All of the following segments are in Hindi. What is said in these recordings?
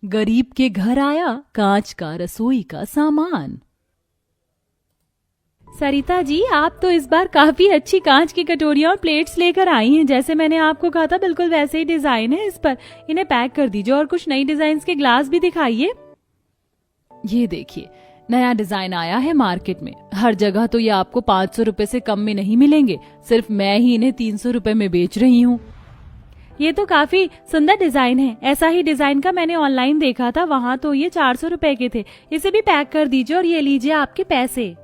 गरीब के घर आया कांच का रसोई का सामान। सरिता जी, आप तो इस बार काफी अच्छी कांच की कटोरियां और प्लेट्स लेकर आई हैं। जैसे मैंने आपको कहा था बिल्कुल वैसे ही डिजाइन है इस पर। इन्हें पैक कर दीजिए और कुछ नई डिजाइन के ग्लास भी दिखाइए। ये देखिए, नया डिजाइन आया है मार्केट में। हर जगह तो ये आपको 500 रुपए से कम में नहीं मिलेंगे। सिर्फ मैं ही इन्हें 300 रुपए में बेच रही हूँ। ये तो काफी सुंदर डिजाइन है। ऐसा ही डिजाइन का मैंने ऑनलाइन देखा था, वहां तो ये 400 रुपए के थे। इसे भी पैक कर दीजिए और ये लीजिए आपके पैसे।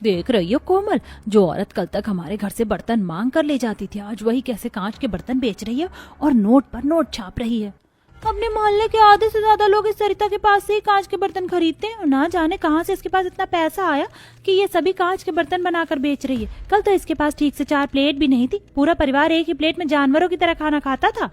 देख रही हो कोमल, जो औरत कल तक हमारे घर से बर्तन मांग कर ले जाती थी, आज वही कैसे कांच के बर्तन बेच रही है और नोट पर नोट छाप रही है। अपने मोहल्ले के आधे से ज्यादा लोग इस सरिता के पास से ही कांच के बर्तन खरीदते हैं और ना जाने कहां से इसके पास इतना पैसा आया कि ये सभी कांच के बर्तन बनाकर बेच रही है। कल तो इसके पास ठीक से 4 प्लेट भी नहीं थी। पूरा परिवार एक ही प्लेट में जानवरों की तरह खाना खाता था।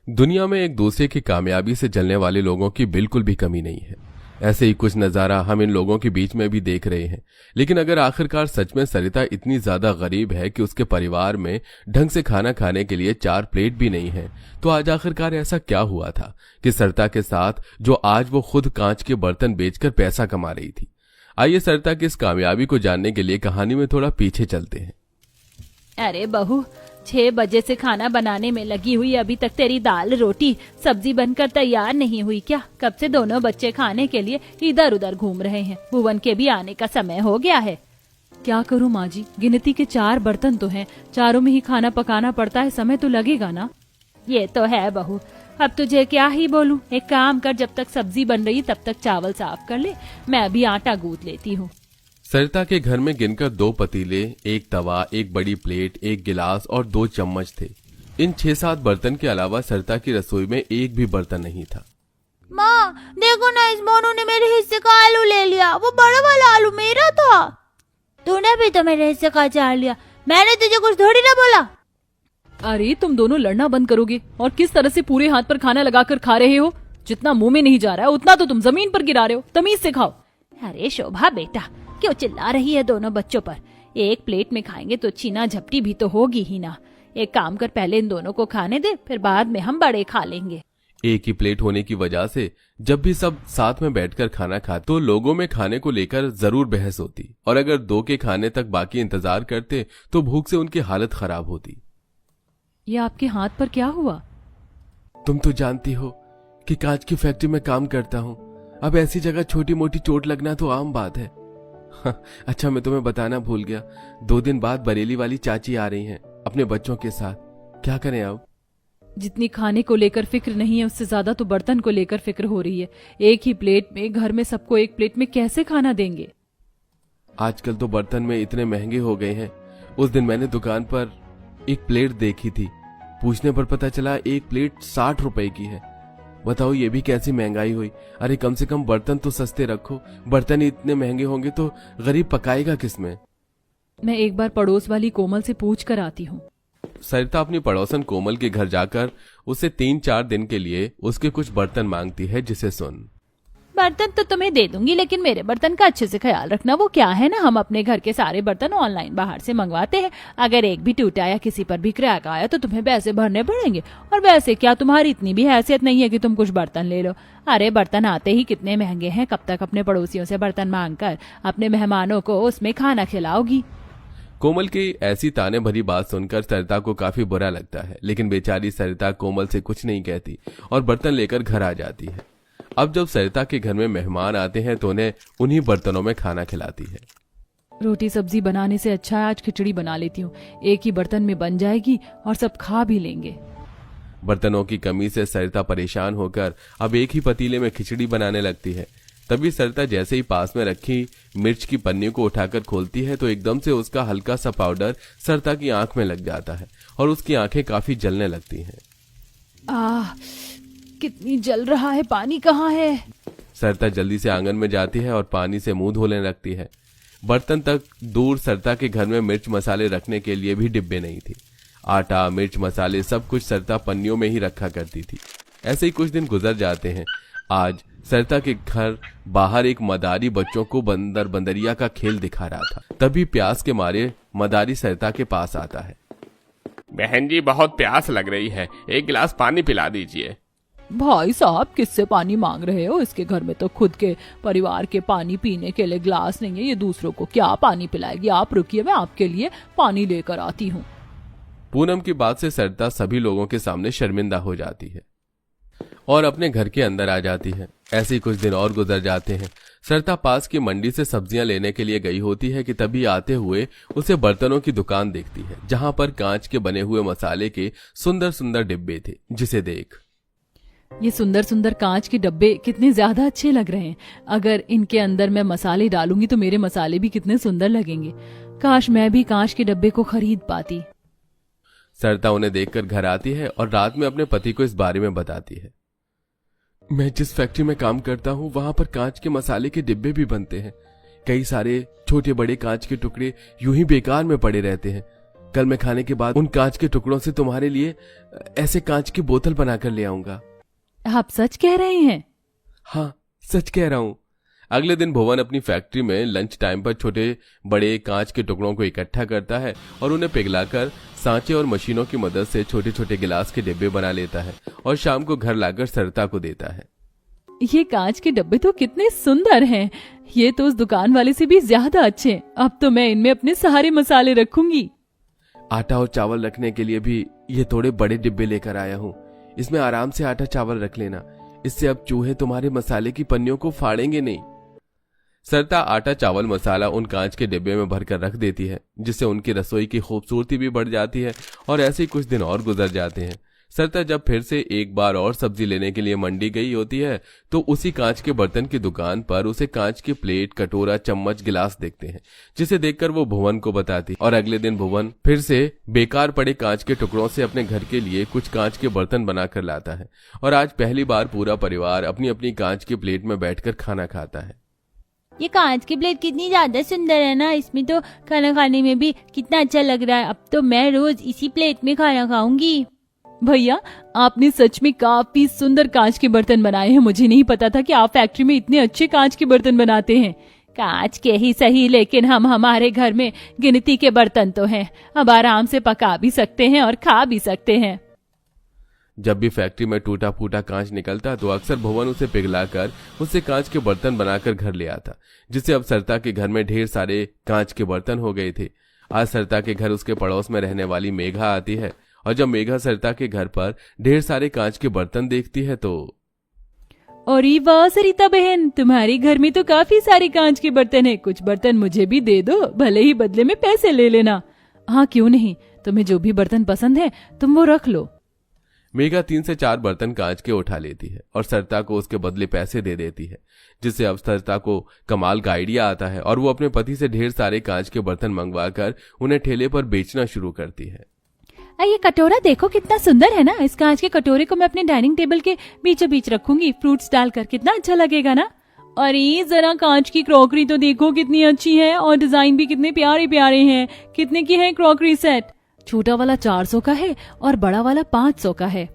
दुनिया में एक दूसरे की कामयाबी से जलने वाले लोगों की बिल्कुल भी कमी नहीं है। ऐसे ही कुछ नजारा हम इन लोगों के बीच में भी देख रहे हैं। लेकिन अगर आखिरकार सच में सरिता इतनी ज्यादा गरीब है कि उसके परिवार में ढंग से खाना खाने के लिए 4 प्लेट भी नहीं है, तो आज आखिरकार ऐसा क्या हुआ था कि सरिता के साथ जो आज वो खुद कांच के बर्तन बेचकर पैसा कमा रही थी। आइए सरिता की इस कामयाबी को जानने के लिए कहानी में थोड़ा पीछे चलते हैं। अरे बहू, 6 बजे से खाना बनाने में लगी हुई, अभी तक तेरी दाल रोटी सब्जी बनकर तैयार नहीं हुई क्या? कब से दोनों बच्चे खाने के लिए इधर उधर घूम रहे हैं। भुवन के भी आने का समय हो गया है। क्या करूँ माँ जी, गिनती के 4 बर्तन तो हैं, चारों में ही खाना पकाना पड़ता है, समय तो लगेगा ना। ये तो है बहू, अब तुझे क्या ही बोलूं। एक काम कर, जब तक सब्जी बन रही तब तक चावल साफ कर ले, मैं अभी आटा गूंथ लेती हूँ। सरिता के घर में गिनकर 2 पतीले, 1 तवा, 1 बड़ी प्लेट, 1 गिलास और 2 चम्मच थे। इन 6-7 बर्तन के अलावा सरिता की रसोई में एक भी बर्तन नहीं था। माँ देखो ना, इस मोनू ने मेरे हिस्से का आलू ले लिया। वो बड़ा वाला आलू मेरा था। तूने भी तो मेरे हिस्से का चार लिया। मैंने तुझे कुछ थोड़ी ना बोला। अरे तुम दोनों लड़ना बंद करोगे और किस तरह से पूरे हाथ पर खाना लगाकर खा रहे हो? जितना मुंह में नहीं जा रहा है उतना तो तुम जमीन पर गिरा रहे हो। तमीज से खाओ। अरे शोभा बेटा, क्यों चिल्ला रही है दोनों बच्चों पर? एक प्लेट में खाएंगे तो छीना झपटी भी तो होगी ही ना। एक काम कर, पहले इन दोनों को खाने दे, फिर बाद में हम बड़े खा लेंगे। एक ही प्लेट होने की वजह से जब भी सब साथ में बैठकर खाना खाते तो लोगों में खाने को लेकर जरूर बहस होती, और अगर 2 के खाने तक बाकी इंतजार करते तो भूख से उनकी हालत खराब होती। ये आपके हाथ पर क्या हुआ? तुम तो जानती हो कि कांच की फैक्ट्री में काम करता हूँ। अब ऐसी जगह छोटी मोटी चोट लगना तो आम बात है। अच्छा, मैं तुम्हें बताना भूल गया, 2 दिन बाद बरेली वाली चाची आ रही हैं अपने बच्चों के साथ। क्या करें अब? जितनी खाने को लेकर फिक्र नहीं है उससे ज्यादा तो बर्तन को लेकर फिक्र हो रही है। एक ही प्लेट में घर में सबको एक प्लेट में कैसे खाना देंगे? आजकल तो बर्तन में इतने महंगे हो गए हैं। उस दिन मैंने दुकान पर एक प्लेट देखी थी, पूछने पर पता चला एक प्लेट 60 रुपए की है। बताओ ये भी कैसी महंगाई हुई। अरे कम से कम बर्तन तो सस्ते रखो। बर्तन ही इतने महंगे होंगे तो गरीब पकाएगा किसमें? मैं एक बार पड़ोस वाली कोमल से पूछ कर आती हूँ। सरिता अपनी पड़ोसन कोमल के घर जाकर उसे 3-4 दिन के लिए उसके कुछ बर्तन मांगती है, जिसे सुन। बर्तन तो तुम्हें दे दूंगी, लेकिन मेरे बर्तन का अच्छे से ख्याल रखना। वो क्या है ना, हम अपने घर के सारे बर्तन ऑनलाइन बाहर से मंगवाते हैं। अगर एक भी टूटा या किसी पर भी क्रैक आया तो तुम्हें पैसे भरने पड़ेंगे। और वैसे क्या तुम्हारी इतनी भी हैसियत नहीं है कि तुम कुछ बर्तन ले लो? अरे बर्तन आते ही कितने महंगे हैं। कब तक अपने पड़ोसियों से बर्तन मांग कर अपने मेहमानों को उसमें खाना खिलाओगी? कोमल की ऐसी ताने भरी बात सुनकर सरिता को काफी बुरा लगता है, लेकिन बेचारी सरिता कोमल से कुछ नहीं कहती और बर्तन लेकर घर आ जाती है। अब जब सरिता के घर में मेहमान आते हैं तो उन्हें उन्हीं बर्तनों में खाना खिलाती है। रोटी सब्जी बनाने से अच्छा है आज खिचड़ी बना लेती हूँ। एक ही बर्तन में बन जाएगी और सब खा भी लेंगे। बर्तनों की कमी से सरिता परेशान होकर अब एक ही पतीले में खिचड़ी बनाने लगती है। तभी सरिता जैसे ही पास में रखी मिर्च की पन्नी को उठाकर खोलती है तो एकदम से उसका हल्का सा पाउडर सरिता की आंख में लग जाता है और उसकी आंखें काफी जलने लगती हैं। कितनी जल रहा है, पानी कहाँ है? सरिता जल्दी से आंगन में जाती है और पानी से मुंह धोने लगती है। बर्तन तक दूर सरिता के घर में मिर्च मसाले रखने के लिए भी डिब्बे नहीं थे। आटा, मिर्च, मसाले सब कुछ सरिता पन्नियों में ही रखा करती थी। ऐसे ही कुछ दिन गुजर जाते हैं। आज सरिता के घर बाहर एक मदारी बच्चों को बंदर बंदरिया का खेल दिखा रहा था। तभी प्यास के मारे मदारी सरिता के पास आता है। बहन जी, बहुत प्यास लग रही है, एक गिलास पानी पिला दीजिए। भाई साहब किससे पानी मांग रहे हो? इसके घर में तो खुद के परिवार के पानी पीने के लिए ग्लास नहीं है, ये दूसरों को क्या पानी पिलाएगी? आप रुकिए, मैं आपके लिए पानी लेकर आती हूँ। पूनम की बात से सरिता सभी लोगों के सामने शर्मिंदा हो जाती है और अपने घर के अंदर आ जाती है। ऐसे ही कुछ दिन और गुजर जाते हैं। सरिता पास की मंडी से सब्जियां लेने के लिए गई होती है कि तभी आते हुए उसे बर्तनों की दुकान देखती है, जहां पर कांच के बने हुए मसाले के सुंदर सुंदर डिब्बे थे, जिसे देख ये सुंदर सुंदर कांच के डब्बे कितने ज्यादा अच्छे लग रहे हैं। अगर इनके अंदर मैं मसाले डालूंगी तो मेरे मसाले भी कितने सुंदर लगेंगे। काश मैं भी कांच के डब्बे को खरीद पाती। सरिता उन्हें देखकर घर आती है और रात में अपने पति को इस बारे में बताती है। मैं जिस फैक्ट्री में काम करता हूँ वहां पर कांच के मसाले के डिब्बे भी बनते हैं। कई सारे छोटे बड़े कांच के टुकड़े यूं ही बेकार में पड़े रहते हैं। कल मैं खाने के बाद उन कांच के टुकड़ों से तुम्हारे लिए ऐसे कांच की बोतल बनाकर ले आऊंगा। आप सच कह रहे हैं? हाँ, सच कह रहा हूँ। अगले दिन भुवन अपनी फैक्ट्री में लंच टाइम पर छोटे बड़े कांच के टुकड़ों को इकट्ठा करता है और उन्हें पिघलाकर सांचे और मशीनों की मदद से छोटे छोटे गिलास के डिब्बे बना लेता है और शाम को घर लाकर सरिता को देता है। ये कांच के डब्बे तो कितने सुंदर हैं। ये तो उस दुकान वाले से भी ज्यादा अच्छे हैं। अब तो मैं इनमें अपने सारे मसाले रखूंगी। आटा और चावल रखने के लिए भी ये थोड़े बड़े डिब्बे लेकर आया हूँ। इसमें आराम से आटा चावल रख लेना। इससे अब चूहे तुम्हारे मसाले की पन्नियों को फाड़ेंगे नहीं। सरिता आटा चावल मसाला उन कांच के डिब्बे में भरकर रख देती है, जिससे उनकी रसोई की खूबसूरती भी बढ़ जाती है। और ऐसे ही कुछ दिन और गुजर जाते हैं। सरिता जब फिर से एक बार और सब्जी लेने के लिए मंडी गई होती है तो उसी कांच के बर्तन की दुकान पर उसे कांच की प्लेट, कटोरा, चम्मच, गिलास देखते हैं, जिसे देखकर वो भुवन को बताती। और अगले दिन भुवन फिर से बेकार पड़े कांच के टुकड़ों से अपने घर के लिए कुछ कांच के बर्तन बनाकर लाता है। और आज पहली बार पूरा परिवार अपनी अपनी कांच की प्लेट में बैठकर खाना खाता है। ये कांच की प्लेट कितनी ज्यादा सुंदर है ना। इसमें तो खाना खाने में भी कितना अच्छा लग रहा है। अब तो मैं रोज इसी प्लेट में खाना खाऊंगी। भैया, आपने सच में काफी सुंदर कांच के बर्तन बनाए हैं। मुझे नहीं पता था कि आप फैक्ट्री में इतने अच्छे कांच के बर्तन बनाते हैं। कांच के ही सही, लेकिन हमारे घर में गिनती के बर्तन तो हैं। अब आराम से पका भी सकते हैं और खा भी सकते हैं। जब भी फैक्ट्री में टूटा फूटा कांच निकलता तो अक्सर भुवन उसे पिघलाकर उससे कांच के बर्तन बनाकर घर ले आता, जिससे अब सरिता के घर में ढेर सारे कांच के बर्तन हो गए थे। आज सरिता के घर उसके पड़ोस में रहने वाली मेघा आती है और जब मेघा सरिता के घर पर ढेर सारे कांच के बर्तन देखती है तो अरे वाह सरिता बहन, तुम्हारे घर में तो काफी सारे कांच के बर्तन है। कुछ बर्तन मुझे भी दे दो, भले ही बदले में पैसे ले लेना। हाँ क्यों नहीं, तुम्हें जो भी बर्तन पसंद है तुम वो रख लो। मेघा 3 से 4 बर्तन कांच के उठा लेती है और सरिता को उसके बदले पैसे दे देती है, जिससे अब सरिता को कमाल का आइडिया आता है और वो अपने पति से ढेर सारे कांच के बर्तन मंगवाकर उन्हें ठेले पर बेचना शुरू करती है। ये कटोरा देखो कितना सुंदर है ना। इस कांच के कटोरे को मैं अपने डाइनिंग टेबल के बीचों बीच रखूंगी, फ्रूट्स डालकर। कितना अच्छा लगेगा ना। अरे जरा कांच की क्रॉकरी तो देखो कितनी अच्छी है और डिजाइन भी कितने प्यारे प्यारे हैं। कितने की है क्रॉकरी सेट? छोटा वाला 400 का है और बड़ा वाला 500 का है।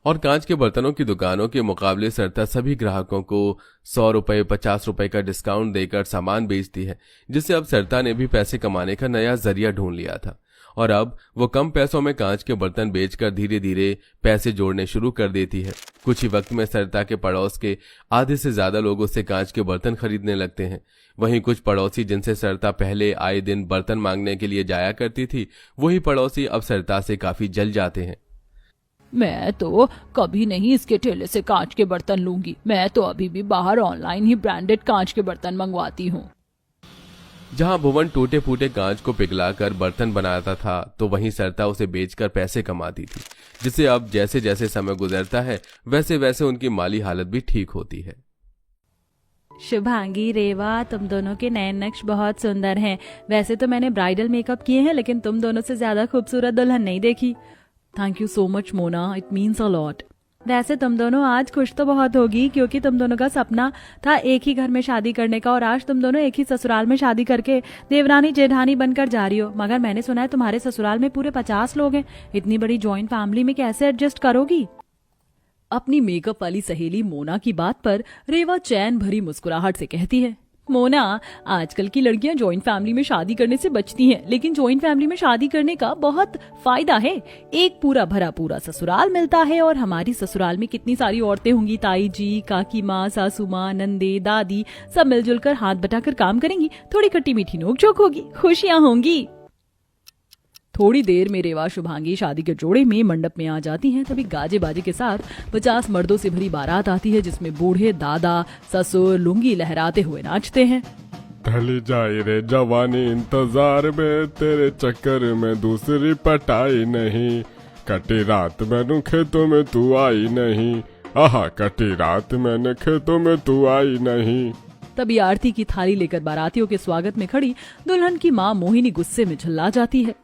और कांच के बर्तनों की दुकानों के मुकाबले सरिता सभी ग्राहकों को 100 रुपए 50 रुपए का डिस्काउंट देकर सामान बेचती है, जिससे अब सरिता ने भी पैसे कमाने का नया जरिया ढूंढ लिया था। और अब वो कम पैसों में कांच के बर्तन बेचकर धीरे धीरे पैसे जोड़ने शुरू कर देती है। कुछ ही वक्त में सरिता के पड़ोस के आधे से ज्यादा लोग उससे कांच के बर्तन खरीदने लगते हैं। वहीं कुछ पड़ोसी जिनसे सरिता पहले आए दिन बर्तन मांगने के लिए जाया करती थी, वही पड़ोसी अब सरिता से काफी जल जाते हैं। मैं तो कभी नहीं इसके ठेले से कांच के बर्तन लूंगी। मैं तो अभी भी बाहर ऑनलाइन ही ब्रांडेड कांच के बर्तन मंगवाती हूँ। जहां भुवन टूटे फूटे कांच को पिघलाकर बर्तन बनाता था तो वहीं सरिता उसे बेचकर पैसे कमाती थी, जिससे अब जैसे जैसे समय गुजरता है वैसे वैसे उनकी माली हालत भी ठीक होती है। शुभांगी, रेवा, तुम दोनों के नए नक्श बहुत सुंदर हैं। वैसे तो मैंने ब्राइडल मेकअप किए हैं, लेकिन तुम दोनों से ज्यादा खूबसूरत दुल्हन नहीं देखी। Thank you so much Mona, it means a lot. वैसे तुम दोनों आज खुश तो बहुत होगी, क्योंकि तुम दोनों का सपना था एक ही घर में शादी करने का, और आज तुम दोनों एक ही ससुराल में शादी करके देवरानी जेठानी बनकर जा रही हो। मगर मैंने सुना है तुम्हारे ससुराल में पूरे 50 लोग हैं। इतनी बड़ी जॉइंट फैमिली में कैसे एडजस्ट करोगी? अपनी मेकअप वाली सहेली मोना की बात पर रेवा चैन भरी मुस्कुराहट से कहती है, मोना, आजकल की लड़कियां जॉइंट फैमिली में शादी करने से बचती हैं, लेकिन जॉइंट फैमिली में शादी करने का बहुत फायदा है। एक पूरा भरा पूरा ससुराल मिलता है और हमारी ससुराल में कितनी सारी औरतें होंगी, ताई जी, काकी माँ, सासू माँ, नंदे, दादी, सब मिलजुल कर हाथ बटाकर काम करेंगी। थोड़ी खट्टी मीठी नोकझोंक होगी, खुशियां होंगी। थोड़ी देर में रेवा शुभांगी शादी के जोड़े में मंडप में आ जाती हैं। तभी गाजे बाजे के साथ 50 मर्दों से भरी बारात आती है, जिसमें बूढ़े, दादा, ससुर लुंगी लहराते हुए नाचते हैं। ढली जाए रे जवानी इंतजार में, तेरे चक्कर में दूसरी पटाई नहीं। कटी रात मैंने खेतों में तू आई नहीं, आहा कटी रात मैंने खेतों में तू आई नहीं। तभी आरती की थाली लेकर बारातियों के स्वागत में खड़ी दुल्हन की माँ मोहिनी गुस्से में झल्ला जाती है।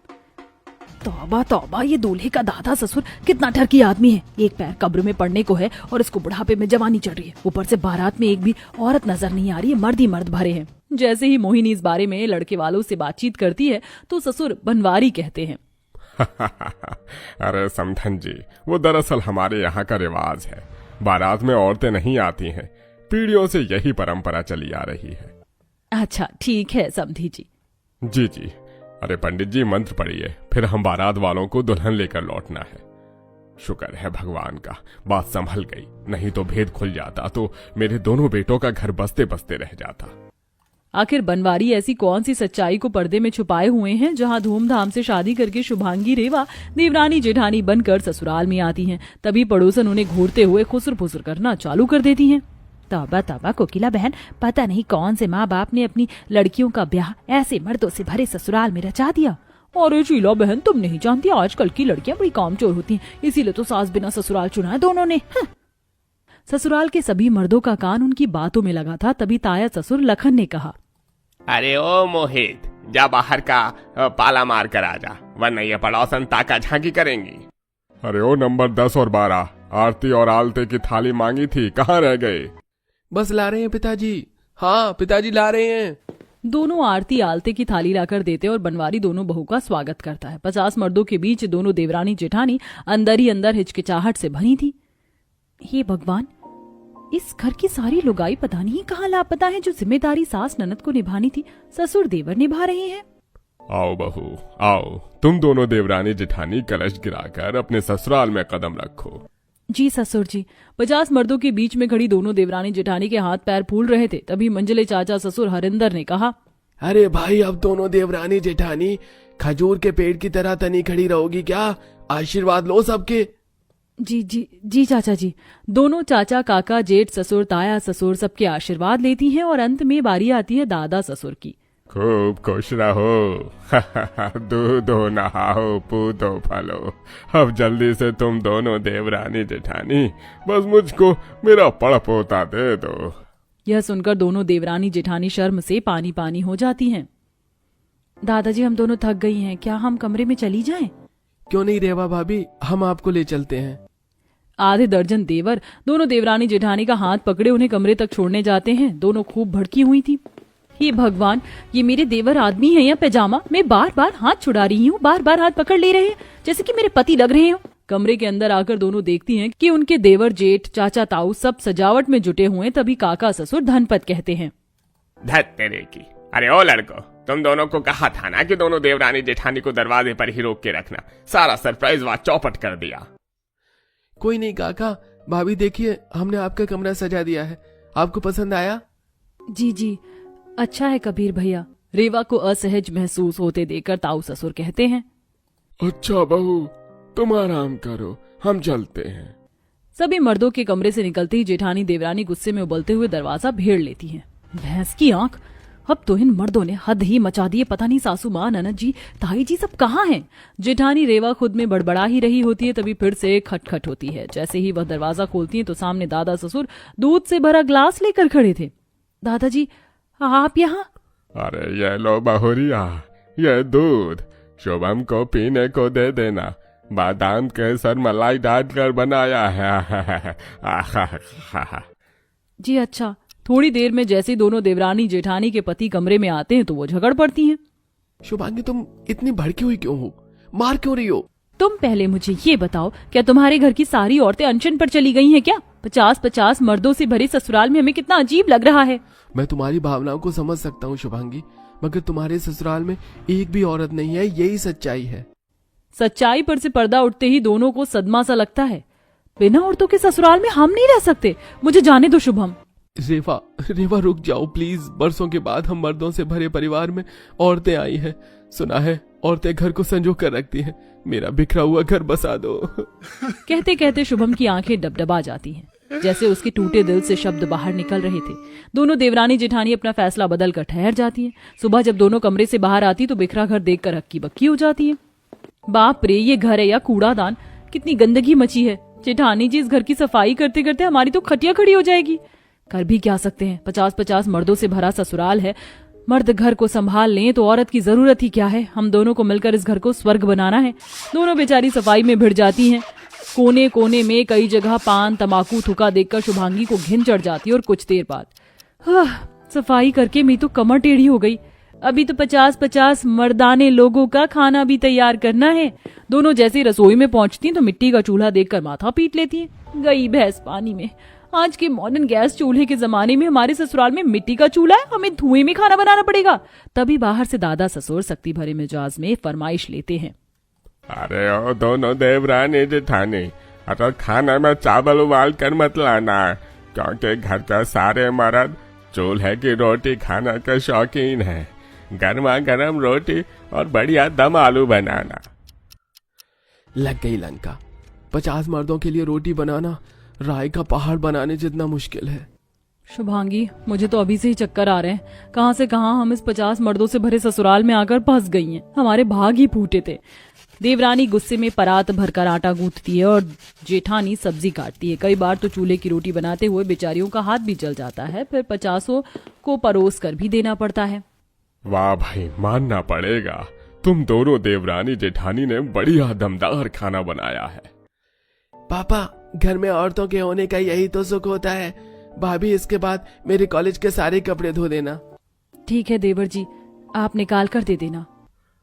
तौबा तौबा, ये दूल्हे का दादा ससुर कितना ठरकी आदमी है। एक पैर कब्र में पड़ने को है और इसको बुढ़ापे में जवानी चढ़ रही है। ऊपर से बारात में एक भी औरत नजर नहीं आ रही है, मर्द ही मर्द भरे हैं। जैसे ही मोहिनी इस बारे में लड़के वालों से बातचीत करती है तो ससुर बनवारी कहते हैं। अरे समधन जी, वो दरअसल हमारे यहाँ का रिवाज है। बारात में औरतें नहीं आती हैं, पीढ़ियों से यही परंपरा चली आ रही है। अच्छा ठीक है समधी जी। जी जी। अरे पंडित जी मंत्र पढ़िए, फिर हम बारात वालों को दुल्हन लेकर लौटना है। शुक्र है भगवान का, बात संभल गई, नहीं तो भेद खुल जाता तो मेरे दोनों बेटों का घर बसते बसते रह जाता। आखिर बनवारी ऐसी कौन सी सच्चाई को पर्दे में छुपाए हुए हैं, जहां धूमधाम से शादी करके शुभांगी रेवा देवरानी जेठानी बनकर ससुराल में आती हैं। तभी पड़ोसन उन्हें घूरते हुए खुसर फुसर करना चालू कर देती हैं। तौबा तौबा कोकिला बहन, पता नहीं कौन से माँ बाप ने अपनी लड़कियों का ब्याह ऐसे मर्दों से भरे ससुराल में रचा दिया। और शीला बहन, तुम नहीं जानती आजकल की लड़कियां बड़ी कामचोर होती हैं, इसीलिए तो सास बिना ससुराल चुना है दोनों ने। ससुराल के सभी मर्दों का कान उनकी बातों में लगा था। तभी ताया ससुर लखन ने कहा, अरे ओ मोहित, जा बाहर का पाला मार कर आ जा, वरना ये पड़ोसन ताका झांकी करेंगी। अरे ओ नंबर 10 और 12, आरती और आलते की थाली मांगी थी, कहाँ रह गए? बस ला रहे हैं पिताजी। हाँ पिताजी ला रहे हैं। दोनों आरती आलते की थाली लाकर देते और बनवारी दोनों बहू का स्वागत करता है। 50 मर्दों के बीच दोनों देवरानी जेठानी अंदर ही अंदर हिचकिचाहट से भरी थी। हे भगवान, इस घर की सारी लुगाई पता नहीं कहाँ लापता है, जो जिम्मेदारी सास ननद को निभानी थी ससुर देवर निभा रहे हैं। आओ बहू आओ, तुम दोनों देवरानी जेठानी कलश गिराकर अपने ससुराल में कदम रखो। जी ससुर जी। 50 मर्दों के बीच में खड़ी दोनों देवरानी जेठानी के हाथ पैर फूल रहे थे। तभी मंजले चाचा ससुर हरिंदर ने कहा, अरे भाई, अब दोनों देवरानी जेठानी खजूर के पेड़ की तरह तनी खड़ी रहोगी क्या? आशीर्वाद लो सबके। जी जी जी चाचा जी। दोनों चाचा, काका, जेठ ससुर, ताया ससुर सबके आशीर्वाद लेती हैं और अंत में बारी आती है दादा ससुर की। खूब खुश रहो, दूधो नहाओ पूतो फलो। अब जल्दी से तुम दोनों देवरानी जेठानी बस मुझको मेरा पड़ पोता दे दो। यह सुनकर दोनों देवरानी जेठानी शर्म से पानी पानी हो जाती हैं। दादाजी, हम दोनों थक गई हैं, क्या हम कमरे में चली जाएं? क्यों नहीं रेवा भाभी, हम आपको ले चलते हैं। आधे दर्जन देवर दोनों देवरानी जेठानी का हाथ पकड़े उन्हें कमरे तक छोड़ने जाते हैं। दोनों खूब भड़की हुई थी। हे भगवान, ये मेरे देवर आदमी है या पैजामा? मैं बार बार हाथ छुड़ा रही हूँ, बार बार हाथ पकड़ ले रहे हैं, जैसे कि मेरे पति लग रहे हो। कमरे के अंदर आकर दोनों देखती हैं कि उनके देवर, जेठ, चाचा, ताऊ सब सजावट में जुटे हुए। तभी काका ससुर धनपत कहते हैं, धत तेरे की। अरे ओ लड़को, तुम दोनों को कहा था ना कि दोनों देवरानी जेठानी को दरवाजे पर ही रोक के रखना। सारा सरप्राइज वहां चौपट कर दिया। कोई नहीं काका, भाभी देखिए, हमने आपका कमरा सजा दिया है, आपको पसंद आया? जी जी, अच्छा है कबीर भैया। रेवा को असहज महसूस होते देखकर ताऊ ससुर कहते हैं, अच्छा बहू, तुम आराम करो, हम चलते हैं। सभी मर्दों के कमरे से निकलते ही जेठानी देवरानी गुस्से में उबलते हुए दरवाजा भेड़ लेती हैं। भैंस की आंख, अब तो इन मर्दों ने हद ही मचा दी है। पता नहीं सासू माँ, ननद जी, ताई जी सब कहाँ हैं? जेठानी रेवा खुद में बड़बड़ा ही रही होती है। तभी फिर से खटखट होती है। जैसे ही वह दरवाजा खोलती है तो सामने दादा ससुर दूध से भरा ग्लास लेकर खड़े थे। दादाजी, आप यहाँ? अरे ये लो बहुरिया, ये दूध शुभम को पीने को दे देना, बादाम केसर मलाई डालकर बनाया है। जी अच्छा। थोड़ी देर में जैसे दोनों देवरानी जेठानी के पति कमरे में आते हैं तो वो झगड़ पड़ती हैं। शुभांगी, तुम इतनी भड़की हुई क्यों हो? मार क्यों रही हो? तुम पहले मुझे ये बताओ, क्या तुम्हारे घर की सारी औरतें अनशन पर चली गई हैं क्या? 50-50 मर्दों से भरे ससुराल में हमें कितना अजीब लग रहा है। मैं तुम्हारी भावनाओं को समझ सकता हूँ शुभांगी, मगर तुम्हारे ससुराल में एक भी औरत नहीं है, यही सच्चाई है। सच्चाई पर से पर्दा उठते ही दोनों को सदमा सा लगता है। बिना औरतों के ससुराल में हम नहीं रह सकते। मुझे जाने दो शुभम। रेवा रेवा रुक जाओ प्लीज। बरसों के बाद हम मर्दों से भरे परिवार में औरतें आई हैं। सुना है औरतें घर को संजो कर रखती हैं। मेरा बिखरा हुआ घर बसा दो। कहते कहते शुभम की आंखें डबडबा जाती हैं, जैसे उसके टूटे दिल से शब्द बाहर निकल रहे थे। दोनों देवरानी जेठानी अपना फैसला बदल कर ठहर जाती हैं। सुबह जब दोनों कमरे से बाहर आती तो बिखरा घर देखकर हक्की बक्की हो जाती है। बाप रे, ये घर है या कूड़ादान? कितनी गंदगी मची है। जेठानी जी, इस घर की सफाई करते करते हमारी तो खटिया खड़ी हो जाएगी। कर भी क्या सकते हैं, 50-50 मर्दों से भरा ससुराल है। मर्द घर को संभाल लें तो औरत की जरूरत ही क्या है। हम दोनों को मिलकर इस घर को स्वर्ग बनाना है। दोनों बेचारी सफाई में भिड़ जाती हैं। कोने कोने में कई जगह पान तमाकू थूका देखकर शुभांगी को घिन चढ़ जाती है और कुछ देर बाद सफाई करके मेरी तो कमर टेढ़ी हो गई। अभी तो 50-50 मर्दाने लोगों का खाना भी तैयार करना है। दोनों जैसे रसोई में पहुंचती तो मिट्टी का चूल्हा देखकर माथा पीट लेती हैं। गई भैंस पानी में। आज के मॉडर्न गैस चूल्हे के जमाने में हमारे ससुराल में मिट्टी का चूल्हा है, हमें धुएं में खाना बनाना पड़ेगा। तभी बाहर से दादा ससुर सख्ती भरे मिजाज में फरमाइश लेते हैं। अरे ओ दोनों देवरानी जेठानी, अगर खाना में चावल उबाल कर मत लाना, क्योंकि घर का सारे मर्द चूल्हे की रोटी खाना के शौकीन है। गर्मा गर्म रोटी और बढ़िया दम आलू बनाना। लग गई लंका। 50 मर्दों के लिए रोटी बनाना राय का पहाड़ बनाने जितना मुश्किल है। शुभांगी, मुझे तो अभी से ही चक्कर आ रहे हैं। कहां से कहां हम इस 50 मर्दों से भरे ससुराल में आकर फंस गई हैं। हमारे भाग ही फूटे थे। देवरानी गुस्से में परात भरकर आटा गूंथती है और जेठानी सब्जी काटती है। कई बार तो चूल्हे की रोटी बनाते हुए बेचारियों का हाथ भी जल जाता है। फिर 50 को परोस कर भी देना पड़ता है। वाह भाई, मानना पड़ेगा, तुम दोनों देवरानी जेठानी ने बढ़िया दमदार खाना बनाया है। पापा, घर में औरतों के होने का यही तो सुख होता है। भाभी, इसके बाद मेरे कॉलेज के सारे कपड़े धो देना। ठीक है देवर जी, आप निकाल कर दे देना।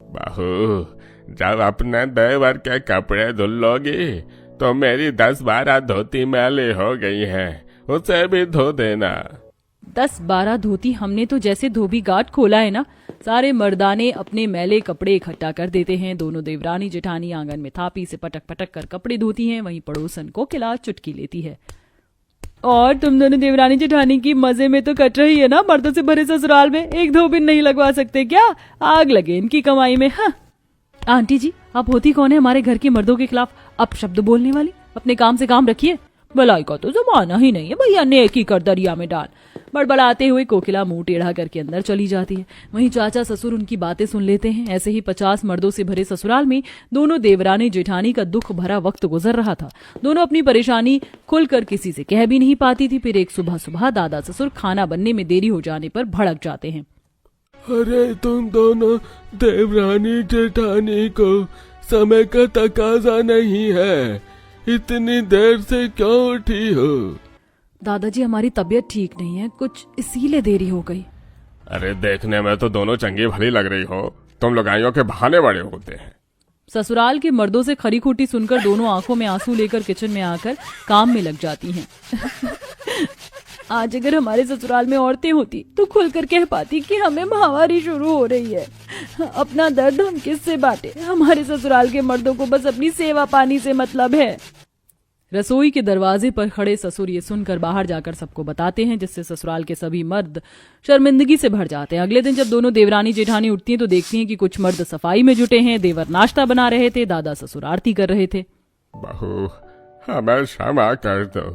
बहू, जब अपने देवर के कपड़े धुल लोगी तो मेरी 10-12 धोती मैले हो गई हैं, उसे भी धो देना। 10-12 धोती? हमने तो जैसे धोबी घाट खोला है ना। सारे मर्दाने अपने मैले कपड़े इकट्ठा कर देते हैं। दोनों देवरानी जेठानी आंगन में थापी से पटक पटक कर कपड़े धोती हैं। वहीं पड़ोसन को खिला चुटकी लेती है। और तुम दोनों देवरानी जेठानी की मजे में तो कट रही है ना। मर्दों से भरे ससुराल में एक धोबी नहीं लगवा सकते क्या? आग लगे इनकी कमाई में। हाँ आंटी जी, आप होती कौन है हमारे घर के मर्दों के खिलाफ अपशब्द बोलने वाली? अपने काम से काम रखिए। भलाई का तो जमाना ही नहीं है भैया, नेकी कर दरिया में डाल। बड़बड़ाते हुए कोकिला मुंह टेढ़ा करके अंदर चली जाती है। वहीं चाचा ससुर उनकी बातें सुन लेते हैं। ऐसे ही 50 मर्दों से भरे ससुराल में दोनों देवरानी जेठानी का दुख भरा वक्त गुजर रहा था। दोनों अपनी परेशानी खुलकर किसी से कह भी नहीं पाती थी। फिर एक सुबह सुबह दादा ससुर खाना बनने में देरी हो जाने पर भड़क जाते हैं। अरे तुम दोनों देवरानी जेठानी को समय का तकाजा नहीं है, इतनी देर से क्यों उठी हो? दादाजी, हमारी तबीयत ठीक नहीं है, कुछ इसीलिए देरी हो गई। अरे देखने में तो दोनों चंगी भली लग रही हो, तुम लगाइयों के बहाने बड़े होते हैं। ससुराल के मर्दों से खरी खोटी सुनकर दोनों आंखों में आंसू लेकर किचन में आकर काम में लग जाती हैं। आज अगर हमारे ससुराल में औरतें होती तो खुलकर कह पाती कि हमें महावारी शुरू हो रही है। अपना दर्द हम किससे बांटे? हमारे ससुराल के मर्दों को बस अपनी सेवा पानी से मतलब है। रसोई के दरवाजे पर खड़े ससुर ये सुनकर बाहर जाकर सबको बताते हैं, जिससे ससुराल के सभी मर्द शर्मिंदगी से भर जाते हैं। अगले दिन जब दोनों देवरानी जेठानी उठती हैं तो देखती हैं कि कुछ मर्द सफाई में जुटे हैं। देवर नाश्ता बना रहे थे, दादा ससुर आरती कर रहे थे। बहू, हमें क्षमा कर दो,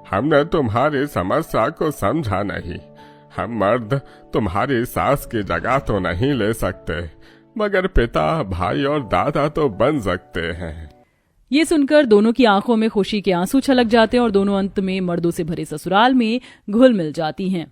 हमने तुम्हारी समस्या को समझा नहीं। हम मर्द तुम्हारी सास की जगह तो नहीं ले सकते, मगर पिता, भाई और दादा तो बन सकते हैं। ये सुनकर दोनों की आंखों में खुशी के आंसू छलक जाते हैं और दोनों अंत में मर्दों से भरे ससुराल में घुल मिल जाती हैं।